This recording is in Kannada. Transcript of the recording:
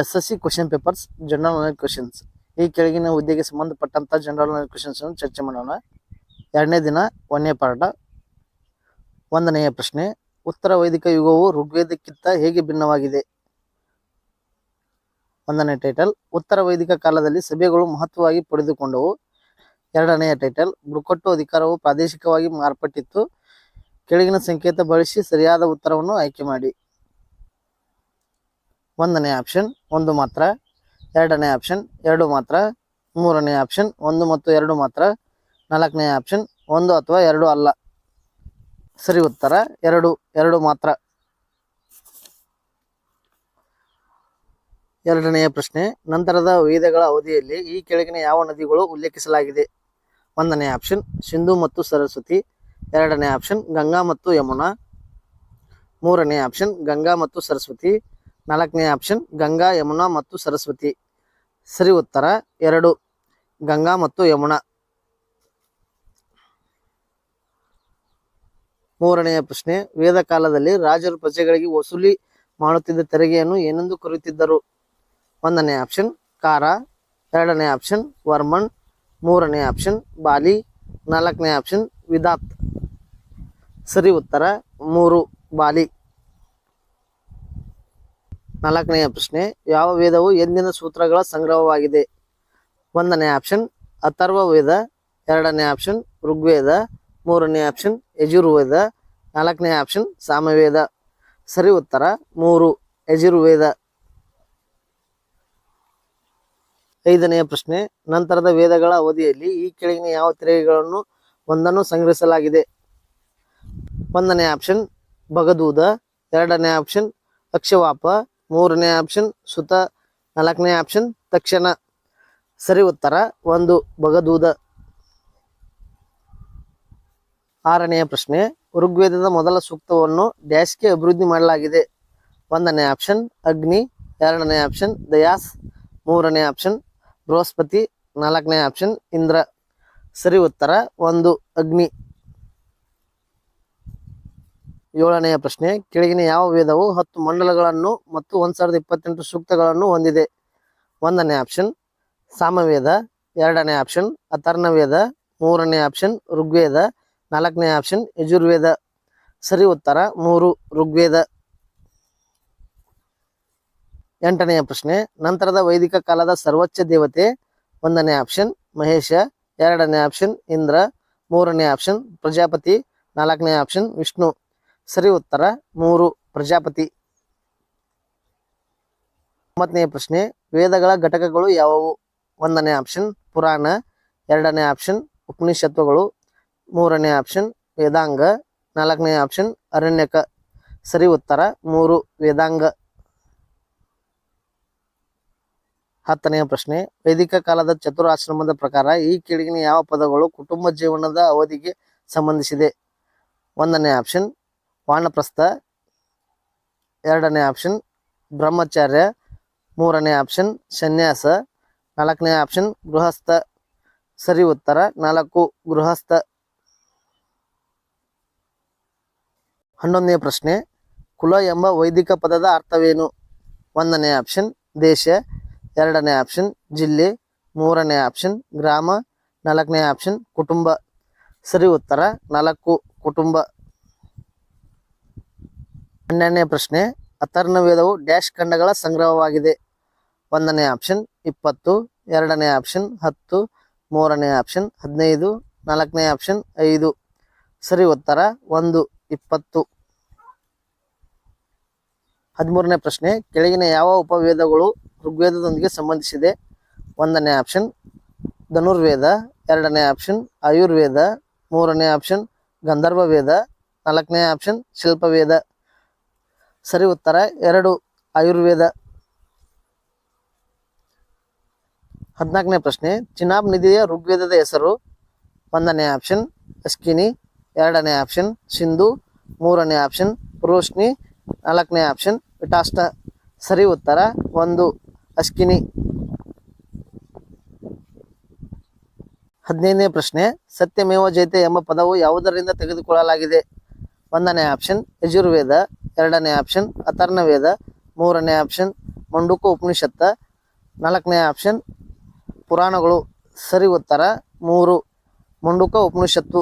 SSC question papers general knowledge questions. ಈ ಕೆಳಗಿನ ಹುದ್ದೆಗೆ ಸಂಬಂಧಪಟ್ಟಂತ ಜನರಲ್ ನಾಲೆಡ್ಜ್ ಕ್ವಶನ್ಸ್ ಅನ್ನು ಚರ್ಚೆ ಮಾಡೋಣ. ಎರಡನೇ ದಿನ, ಒಂದನೇ ಪಾಠ. ಒಂದನೆಯ ಪ್ರಶ್ನೆ, ಉತ್ತರ ವೈದಿಕ ಯುಗವು ಋಗ್ವೇದಕ್ಕಿಂತ ಹೇಗೆ ಭಿನ್ನವಾಗಿದೆ? ಒಂದನೇ ಟೈಟಲ್, ಉತ್ತರ ವೈದಿಕ ಕಾಲದಲ್ಲಿ ಸಭೆಗಳು ಮಹತ್ವವಾಗಿ ಪಡೆದುಕೊಂಡವು. ಎರಡನೆಯ ಟೈಟಲ್, ಬುಡಕಟ್ಟು ಅಧಿಕಾರವು ಪ್ರಾದೇಶಿಕವಾಗಿ ಮಾರ್ಪಟ್ಟಿತ್ತು. ಕೆಳಗಿನ ಸಂಕೇತ ಬಳಸಿ ಸರಿಯಾದ ಉತ್ತರವನ್ನು ಆಯ್ಕೆ ಮಾಡಿ. ಒಂದನೇ ಆಪ್ಷನ್ 1 ಮಾತ್ರ, ಎರಡನೇ ಆಪ್ಷನ್ 2 ಮಾತ್ರ, ಮೂರನೇ ಆಪ್ಷನ್ 1 ಮತ್ತು 2 ಮಾತ್ರ, ನಾಲ್ಕನೇ ಆಪ್ಷನ್ 1 ಅಥವಾ 2 ಅಲ್ಲ. ಸರಿ ಉತ್ತರ 2 ಮಾತ್ರ. ಎರಡನೆಯ ಪ್ರಶ್ನೆ, ನಂತರದ ವೇದಗಳ ಅವಧಿಯಲ್ಲಿ ಈ ಕೆಳಗಿನ ಯಾವ ನದಿಗಳು ಉಲ್ಲೇಖಿಸಲಾಗಿದೆ? ಒಂದನೇ ಆಪ್ಷನ್ ಸಿಂಧು ಮತ್ತು ಸರಸ್ವತಿ, ಎರಡನೇ ಆಪ್ಷನ್ ಗಂಗಾ ಮತ್ತು ಯಮುನಾ, ಮೂರನೇ ಆಪ್ಷನ್ ಗಂಗಾ ಮತ್ತು ಸರಸ್ವತಿ, ನಾಲ್ಕನೇ ಆಪ್ಷನ್ ಗಂಗಾ, ಯಮುನಾ ಮತ್ತು ಸರಸ್ವತಿ. ಸರಿ ಉತ್ತರ 2, ಗಂಗಾ ಮತ್ತು ಯಮುನಾ. ಮೂರನೆಯ ಪ್ರಶ್ನೆ, ವೇದ ಕಾಲದಲ್ಲಿ ರಾಜರು ಪ್ರಜೆಗಳಿಗೆ ವಸೂಲಿ ಮಾಡುತ್ತಿದ್ದ ತೆರಿಗೆಯನ್ನು ಏನೆಂದು ಕರೆಯುತ್ತಿದ್ದರು? ಒಂದನೇ ಆಪ್ಷನ್ ಕಾರ, ಎರಡನೇ ಆಪ್ಷನ್ ವರ್ಮನ್, ಮೂರನೇ ಆಪ್ಷನ್ ಬಾಲಿ, ನಾಲ್ಕನೇ ಆಪ್ಷನ್ ವಿದಾತ್. ಸರಿ ಉತ್ತರ 3, ಬಾಲಿ. ನಾಲ್ಕನೆಯ ಪ್ರಶ್ನೆ, ಯಾವ ವೇದವು ಎಂದಿನ ಸೂತ್ರಗಳ ಸಂಗ್ರಹವಾಗಿದೆ? ಒಂದನೇ ಆಪ್ಷನ್ ಅಥರ್ವ ವೇದ, ಎರಡನೇ ಆಪ್ಷನ್ ಋಗ್ವೇದ, ಮೂರನೇ ಆಪ್ಷನ್ ಯಜುರ್ವೇದ, ನಾಲ್ಕನೇ ಆಪ್ಷನ್ ಸಾಮವೇದ. ಸರಿ ಉತ್ತರ 3, ಯಜುರ್ವೇದ. ಐದನೆಯ ಪ್ರಶ್ನೆ, ನಂತರದ ವೇದಗಳ ಅವಧಿಯಲ್ಲಿ ಈ ಕೆಳಗಿನ ಯಾವ ತೆರಿಗೆಗಳನ್ನು ಒಂದನ್ನು ಸಂಗ್ರಹಿಸಲಾಗಿದೆ? ಒಂದನೇ ಆಪ್ಷನ್ ಭಗದೂದ, ಎರಡನೇ ಆಪ್ಷನ್ ಅಕ್ಷವಾಪ, ಮೂರನೇ ಆಪ್ಷನ್ ಸುತ, ನಾಲ್ಕನೇ ಆಪ್ಷನ್ ತಕ್ಷಣ. ಸರಿ ಉತ್ತರ 1, ಭಗದೂದ. ಆರನೆಯ ಪ್ರಶ್ನೆ, ಋಗ್ವೇದದ ಮೊದಲ ಸೂಕ್ತವನ್ನು ಡ್ಯಾಶ್ಗೆ ಅಭಿವೃದ್ಧಿ ಮಾಡಲಾಗಿದೆ? ಒಂದನೇ ಆಪ್ಷನ್ ಅಗ್ನಿ, ಎರಡನೇ ಆಪ್ಷನ್ ದಯಾಸ್, ಮೂರನೇ ಆಪ್ಷನ್ ಬೃಹಸ್ಪತಿ, ನಾಲ್ಕನೇ ಆಪ್ಷನ್ ಇಂದ್ರ. ಸರಿ ಉತ್ತರ 1, ಅಗ್ನಿ. ಏಳನೆಯ ಪ್ರಶ್ನೆ, ಕೆಳಗಿನ ಯಾವ ವೇದವು 10 ಮಂಡಲಗಳನ್ನು ಮತ್ತು 1028 ಸೂಕ್ತಗಳನ್ನು ಹೊಂದಿದೆ? ಒಂದನೇ ಆಪ್ಷನ್ ಸಾಮವೇದ, ಎರಡನೇ ಆಪ್ಷನ್ ಅಥರ್ವವೇದ, ಮೂರನೇ ಆಪ್ಷನ್ ಋಗ್ವೇದ, ನಾಲ್ಕನೇ ಆಪ್ಷನ್ ಯಜುರ್ವೇದ. ಸರಿ ಉತ್ತರ 3, ಋಗ್ವೇದ. ಎಂಟನೆಯ ಪ್ರಶ್ನೆ, ನಂತರದ ವೈದಿಕ ಕಾಲದ ಸರ್ವೋಚ್ಚ ದೇವತೆ? ಒಂದನೇ ಆಪ್ಷನ್ ಮಹೇಶ, ಎರಡನೇ ಆಪ್ಷನ್ ಇಂದ್ರ, ಮೂರನೇ ಆಪ್ಷನ್ ಪ್ರಜಾಪತಿ, ನಾಲ್ಕನೇ ಆಪ್ಷನ್ ವಿಷ್ಣು. ಸರಿ ಉತ್ತರ 3, ಪ್ರಜಾಪತಿ. 9ನೆಯ ಪ್ರಶ್ನೆ, ವೇದಗಳ ಘಟಕಗಳು ಯಾವುವು? ಒಂದನೇ ಆಪ್ಷನ್ ಪುರಾಣ, ಎರಡನೇ ಆಪ್ಷನ್ ಉಪನಿಷತ್ತುಗಳು, ಮೂರನೇ ಆಪ್ಷನ್ ವೇದಾಂಗ, ನಾಲ್ಕನೇ ಆಪ್ಷನ್ ಅರಣ್ಯಕ. ಸರಿ ಉತ್ತರ 3, ವೇದಾಂಗ. 10ನೆಯ ಪ್ರಶ್ನೆ, ವೈದಿಕ ಕಾಲದ ಚತುರಾಶ್ರಮದ ಪ್ರಕಾರ ಈ ಕೆಳಗಿನ ಯಾವ ಪದಗಳು ಕುಟುಂಬ ಜೀವನದ ಅವಧಿಗೆ ಸಂಬಂಧಿಸಿದೆ? ಒಂದನೇ ಆಪ್ಷನ್ ವಾನಪ್ರಸ್ಥ, ಎರಡನೇ ಆಪ್ಷನ್ ಬ್ರಹ್ಮಚಾರ್ಯ, ಮೂರನೇ ಆಪ್ಷನ್ ಸನ್ಯಾಸ, ನಾಲ್ಕನೇ ಆಪ್ಷನ್ ಗೃಹಸ್ಥ. ಸರಿ ಉತ್ತರ 4, ಗೃಹಸ್ಥ. 11ನೆಯ ಪ್ರಶ್ನೆ, ಕುಲ ಎಂಬ ವೈದಿಕ ಪದದ ಅರ್ಥವೇನು? ಒಂದನೇ ಆಪ್ಷನ್ ದೇಶ, ಎರಡನೇ ಆಪ್ಷನ್ ಜಿಲ್ಲೆ, ಮೂರನೇ ಆಪ್ಷನ್ ಗ್ರಾಮ, ನಾಲ್ಕನೇ ಆಪ್ಷನ್ ಕುಟುಂಬ. ಸರಿ ಉತ್ತರ 4, ಕುಟುಂಬ. 12ನೇ ಪ್ರಶ್ನೆ, ಅಥರ್ವವೇದವು ಡ್ಯಾಶ್ ಖಂಡಗಳ ಸಂಗ್ರಹವಾಗಿದೆ? ಒಂದನೇ ಆಪ್ಷನ್ 20, ಎರಡನೇ ಆಪ್ಷನ್ 10, ಮೂರನೇ ಆಪ್ಷನ್ 15, ನಾಲ್ಕನೇ ಆಪ್ಷನ್ 5. ಸರಿ ಉತ್ತರ 1, 20. 13ನೇ ಪ್ರಶ್ನೆ, ಕೆಳಗಿನ ಯಾವ ಉಪವೇದಗಳು ಋಗ್ವೇದದೊಂದಿಗೆ ಸಂಬಂಧಿಸಿದೆ? ಒಂದನೇ ಆಪ್ಷನ್ ಧನುರ್ವೇದ, ಎರಡನೇ ಆಪ್ಷನ್ ಆಯುರ್ವೇದ, ಮೂರನೇ ಆಪ್ಷನ್ ಗಂಧರ್ವ ವೇದ, ನಾಲ್ಕನೇ ಆಪ್ಷನ್ ಶಿಲ್ಪವೇದ. ಸರಿ ಉತ್ತರ 2, ಆಯುರ್ವೇದ. 14ನೇ ಪ್ರಶ್ನೆ, ಚಿನಾಬ್ ನದಿಯ ಋಗ್ವೇದದ ಹೆಸರು? ಒಂದನೇ ಆಪ್ಷನ್ ಅಸ್ಕಿನಿ, ಎರಡನೇ ಆಪ್ಷನ್ ಸಿಂಧು, ಮೂರನೇ ಆಪ್ಷನ್ ಪುರೋಷ್ಣಿ, ನಾಲ್ಕನೇ ಆಪ್ಷನ್ ವಿಟಾಷ್ಟ. ಸರಿ ಉತ್ತರ 1, ಅಸ್ಕಿನಿ. 15ನೇ ಪ್ರಶ್ನೆ, ಸತ್ಯಮೇವ ಜಯತೆ ಎಂಬ ಪದವು ಯಾವುದರಿಂದ ತೆಗೆದುಕೊಳ್ಳಲಾಗಿದೆ? ಒಂದನೇ ಆಪ್ಷನ್ ಯಜುರ್ವೇದ, ಎರಡನೇ ಆಪ್ಷನ್ ಅಥರ್ವವೇದ, ಮೂರನೇ ಆಪ್ಷನ್ ಮಂಡುಕ ಉಪನಿಷತ್ತ. 4ನೇ ಆಪ್ಷನ್ ಪುರಾಣಗಳು. ಸರಿ ಉತ್ತರ 3 ಮಂಡುಕ ಉಪನಿಷತ್ತು.